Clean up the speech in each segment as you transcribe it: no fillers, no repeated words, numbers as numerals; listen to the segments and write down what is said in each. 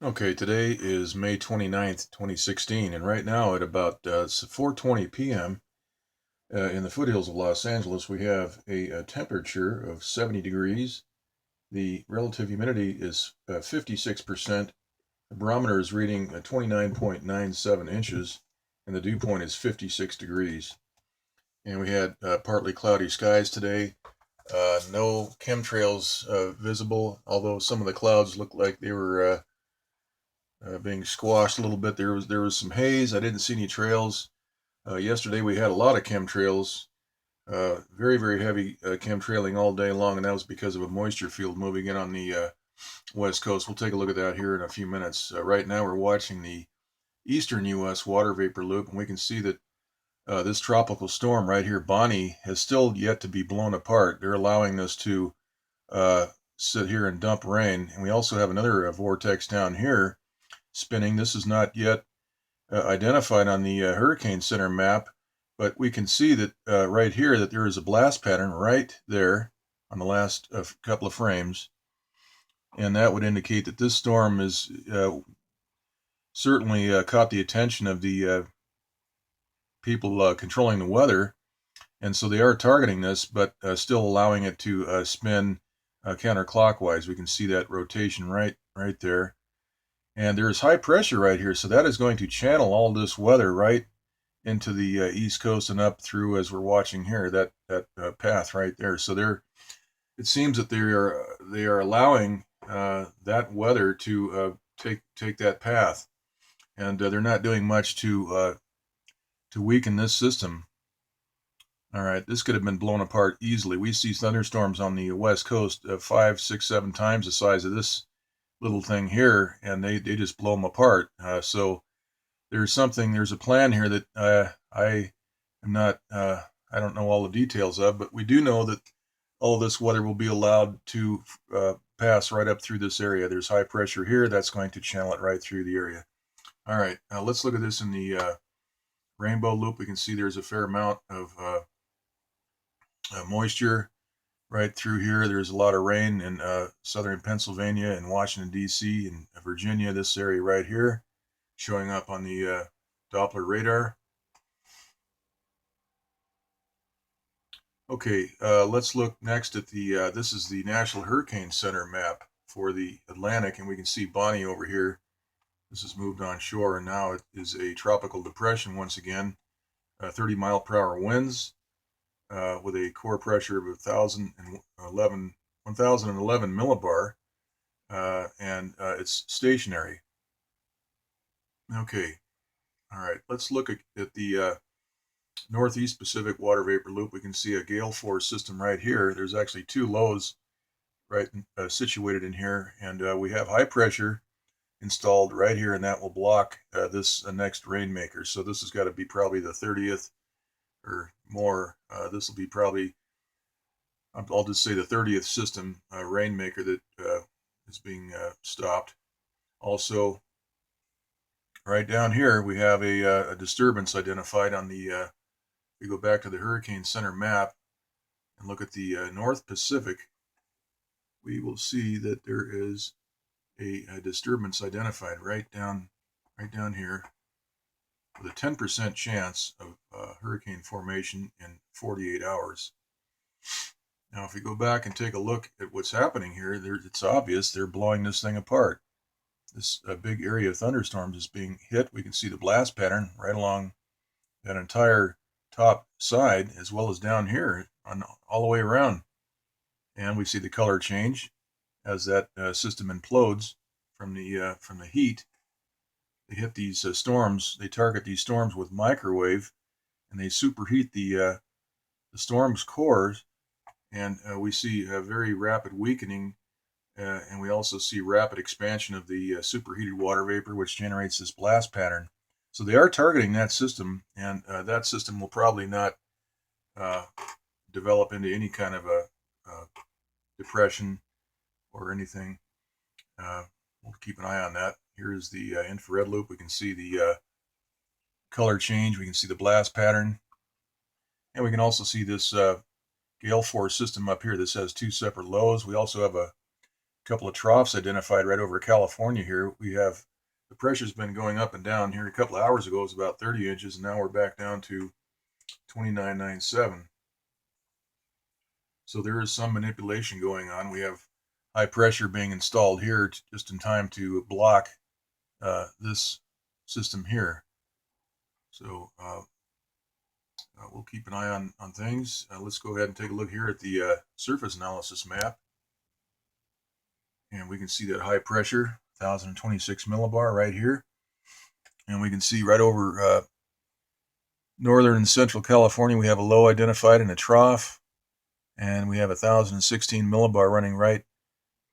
Okay, today is May 29th, 2016, and right now at about 4:20 p.m. In the foothills of Los Angeles, we have a temperature of 70 degrees. The relative humidity is 56%. The barometer is reading 29.97 inches, and the dew point is 56 degrees. And we had partly cloudy skies today. No chemtrails visible, although some of the clouds looked like they were being squashed a little bit. There was some haze. I didn't see any trails. Yesterday we had a lot of chemtrails, very very heavy chemtrailing all day long, and that was because of a moisture field moving in on the west coast. We'll take a look at that here in a few minutes. Right now we're watching the eastern U.S. water vapor loop, and we can see that this tropical storm right here, Bonnie, has still yet to be blown apart. They're allowing this to uh, sit here and dump rain, and we also have another vortex down here spinning. This is not yet identified on the Hurricane Center map, but we can see that right here that there is a blast pattern right there on the last couple of frames, and that would indicate that this storm is certainly caught the attention of the people controlling the weather, and so they are targeting this, but still allowing it to spin counterclockwise. We can see that rotation right there. And there's high pressure right here, so that is going to channel all this weather right into the east coast and up through, as we're watching here, that path right there. So it seems that they are allowing that weather to take that path, and they're not doing much to weaken this system. All right, this could have been blown apart easily. We see thunderstorms on the west coast 5, 6, 7 times the size of this little thing here, and they just blow them apart. So there's a plan here that I am not, I don't know all the details of, but we do know that all this weather will be allowed to pass right up through this area. There's high pressure here that's going to channel it right through the area. All right, let's look at this in the rainbow loop. We can see there's a fair amount of moisture right through here. There's a lot of rain in southern Pennsylvania and Washington, D.C., and Virginia, this area right here, showing up on the Doppler radar. Okay, let's look next at this is the National Hurricane Center map for the Atlantic, and we can see Bonnie over here. This has moved on shore, and now it is a tropical depression once again. 30-mile-per-hour winds with a core pressure of 1,011 millibar, and it's stationary. Okay, all right, let's look at the Northeast Pacific water vapor loop. We can see a gale force system right here. There's actually two lows right situated in here, and we have high pressure installed right here, and that will block this next rainmaker. So this has got to be probably the 30th or more. This will be probably, I'll just say the 30th system rainmaker that is being stopped. Also, right down here, we have a disturbance identified on the we go back to the Hurricane Center map and look at the North Pacific, we will see that there is a disturbance identified right down here with a 10% chance of hurricane formation in 48 hours. Now, if we go back and take a look at what's happening here, it's obvious they're blowing this thing apart. This big area of thunderstorms is being hit. We can see the blast pattern right along that entire top side, as well as down here on all the way around. And we see the color change as that system implodes from the heat. They hit these storms. They target these storms with microwave, and they superheat the storm's cores. And we see a very rapid weakening, and we also see rapid expansion of the superheated water vapor, which generates this blast pattern. So they are targeting that system, and that system will probably not develop into any kind of a depression or anything. We'll keep an eye on that. Here is the infrared loop. We can see the color change. We can see the blast pattern. And we can also see this gale force system up here. This has two separate lows. We also have a couple of troughs identified right over California here. We have the pressure's been going up and down here. A couple of hours ago it was about 30 inches, and now we're back down to 29.97. So there is some manipulation going on. We have high pressure being installed here just in time to block this system here. So we'll keep an eye on things. Let's go ahead and take a look here at the surface analysis map. And we can see that high pressure, 1026 millibar right here. And we can see right over northern and central California, we have a low identified in a trough. And we have 1016 millibar running right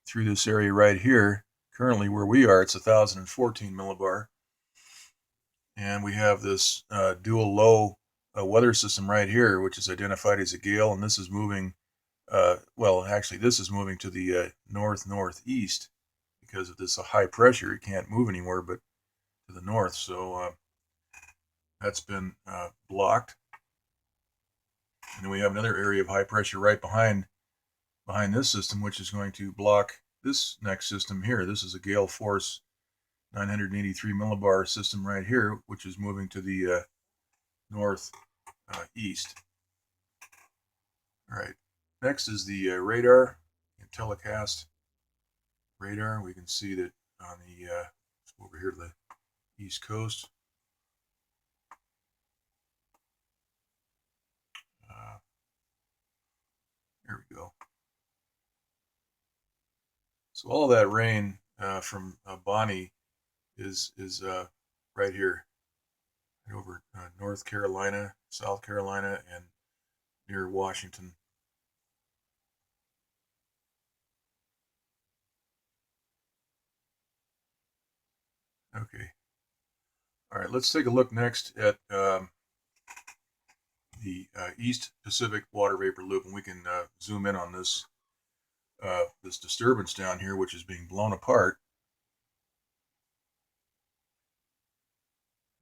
through this area right here. Currently where we are, it's 1014 millibar. And we have this dual low weather system right here, which is identified as a gale, and this is moving, well, actually this is moving to the north-northeast because of this high pressure. It can't move anywhere but to the north, so that's been blocked. And then we have another area of high pressure right behind this system, which is going to block this next system here. This is a gale force 983 millibar system right here, which is moving to the northeast. All right, next is the radar and telecast radar. We can see that on the over here to the east coast. There we go. So all that rain from Bonnie is right here, right over North Carolina, South Carolina, and near Washington. Okay. All right, let's take a look next at the East Pacific water vapor loop, and we can zoom in on this this disturbance down here, which is being blown apart.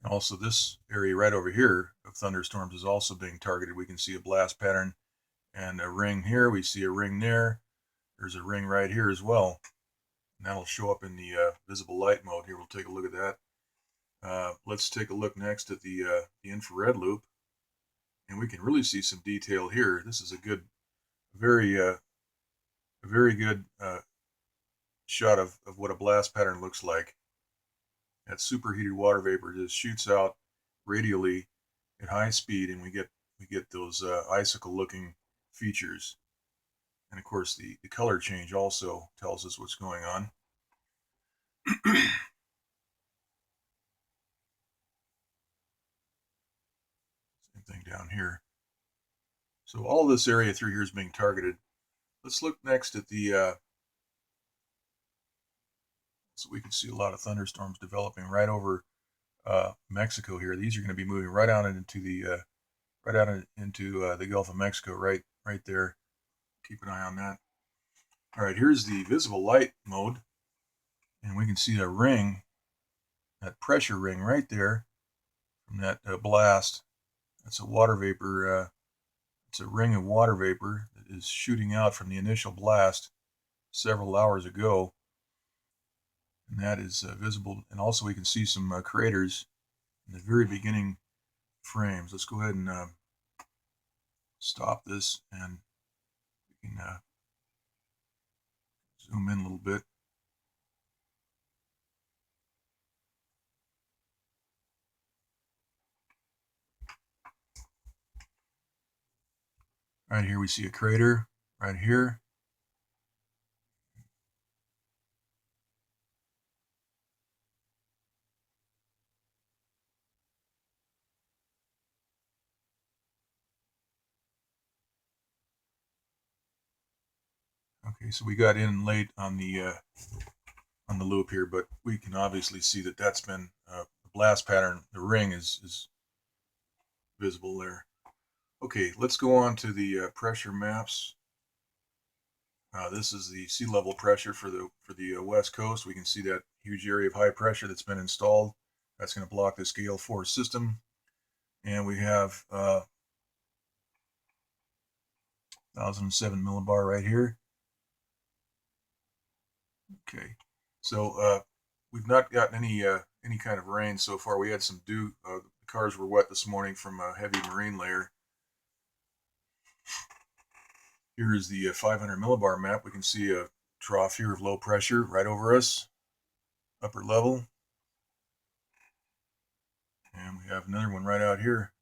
And also this area right over here of thunderstorms is also being targeted. We can see a blast pattern and a ring here. We see a ring there. There's a ring right here as well. And that'll show up in the visible light mode here. We'll take a look at that. Let's take a look next at the infrared loop. And we can really see some detail here. This is a good, very good shot of what a blast pattern looks like. That superheated water vapor just shoots out radially at high speed, and we get those icicle-looking features. And of course, the color change also tells us what's going on. Same thing down here. So all this area through here is being targeted. Let's look next at the so we can see a lot of thunderstorms developing right over Mexico here. These are going to be moving right out into the the Gulf of Mexico, right there. Keep an eye on that. All right, here's the visible light mode, and we can see a ring, that pressure ring right there from that blast. That's a water vapor. It's a ring of water vapor that is shooting out from the initial blast several hours ago. And that is visible. And also we can see some craters in the very beginning frames. Let's go ahead and stop this, and we can zoom in a little bit. Right here we see a crater right here. Okay, so we got in late on the loop here, but we can obviously see that that's been the blast pattern. The ring is visible there. Okay, let's go on to the pressure maps. This is the sea level pressure for the west coast. We can see that huge area of high pressure that's been installed. That's going to block this gale force system. And we have 1007 millibar right here. Okay, so we've not gotten any kind of rain so far. We had some dew. The cars were wet this morning from a heavy marine layer. Here is the 500 millibar map. We can see a trough here of low pressure right over us, upper level. And we have another one right out here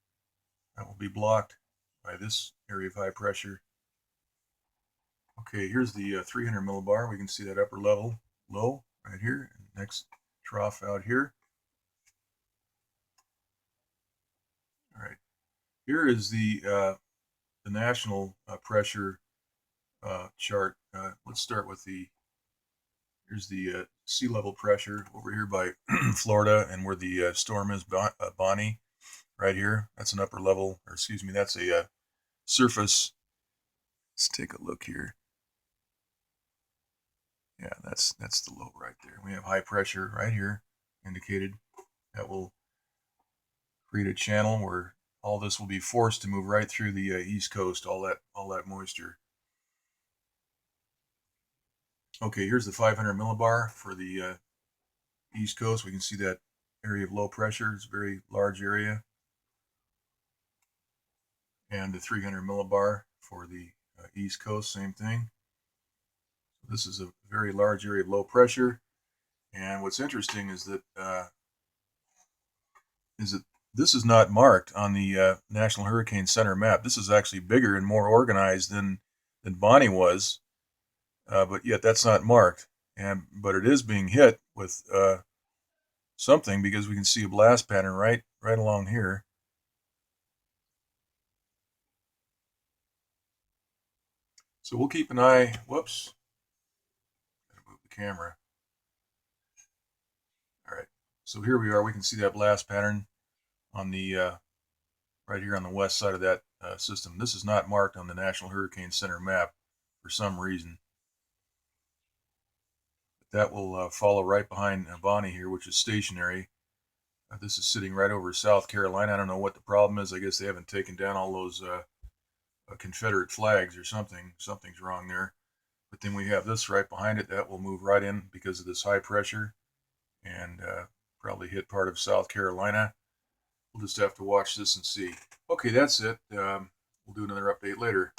that will be blocked by this area of high pressure. Okay, here's the 300 millibar. We can see that upper level low right here. Next trough out here. All right, here is the national pressure chart. Let's start with here's the sea level pressure over here by Florida, and where the storm is, Bonnie, right here. That's an upper level, or excuse me, that's a surface. Let's take a look here. Yeah, that's the low right there. We have high pressure right here indicated. That will create a channel where all this will be forced to move right through the east coast. All that moisture. Okay, here's the 500 millibar for the east coast. We can see that area of low pressure. It's a very large area. And the 300 millibar for the east coast, same thing. This is a very large area of low pressure. And what's interesting is that this is not marked on the National Hurricane Center map. This is actually bigger and more organized than Bonnie was, but yet that's not marked. But it is being hit with something, because we can see a blast pattern right along here. So we'll keep an eye. Whoops. Gotta move the camera. All right. So here we are. We can see that blast pattern on the right here on the west side of that system. This is not marked on the National Hurricane Center map for some reason. That will follow right behind Bonnie here, which is stationary. This is sitting right over South Carolina. I don't know what the problem is. I guess they haven't taken down all those Confederate flags or something. Something's wrong there. But then we have this right behind it. That will move right in because of this high pressure, and probably hit part of South Carolina. We'll just have to watch this and see. Okay, that's it. We'll do another update later.